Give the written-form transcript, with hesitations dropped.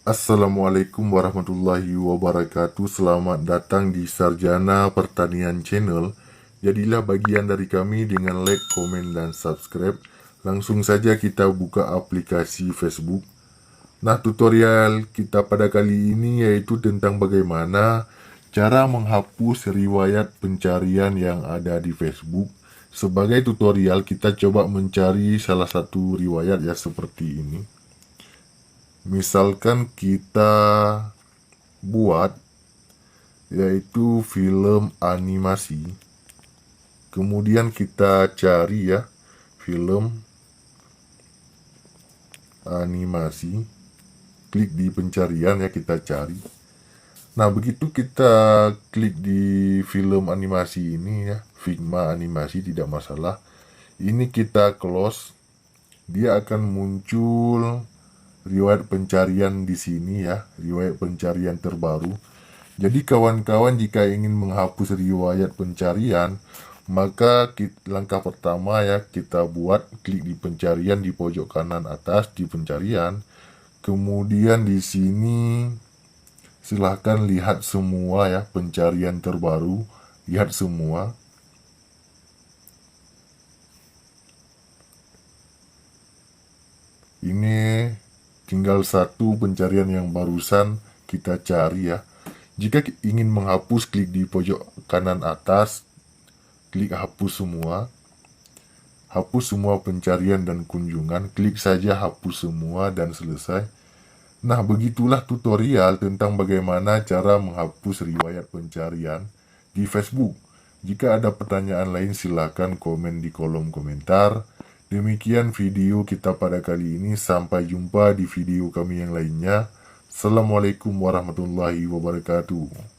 Assalamualaikum warahmatullahi wabarakatuh. Selamat datang di Sarjana Pertanian Channel. Jadilah bagian dari kami dengan like, komen, dan subscribe. Langsung saja kita buka aplikasi Facebook. Nah, tutorial kita pada kali ini yaitu tentang bagaimana cara menghapus riwayat pencarian yang ada di Facebook. Sebagai tutorial, kita coba mencari salah satu riwayat ya seperti ini. Misalkan kita buat yaitu film animasi. Kemudian kita cari ya film animasi. Klik di pencarian ya, kita cari. Nah, begitu kita klik di film animasi ini ya, Figma animasi, tidak masalah. Ini kita close. Dia akan muncul riwayat pencarian di sini ya, riwayat pencarian terbaru. Jadi kawan-kawan jika ingin menghapus riwayat pencarian, maka langkah pertama ya kita buat klik di pencarian di pojok kanan atas di pencarian. Kemudian di sini silahkan lihat semua ya, pencarian terbaru, lihat semua. Ini tinggal satu pencarian yang barusan kita cari ya. Jika ingin menghapus, klik di pojok kanan atas, klik hapus semua. Hapus semua pencarian dan kunjungan, klik saja hapus semua dan selesai. Nah, begitulah tutorial tentang bagaimana cara menghapus riwayat pencarian di Facebook. Jika ada pertanyaan lain silakan komen di kolom komentar. Demikian video kita pada kali ini. Sampai jumpa di video kami yang lainnya. Assalamualaikum warahmatullahi wabarakatuh.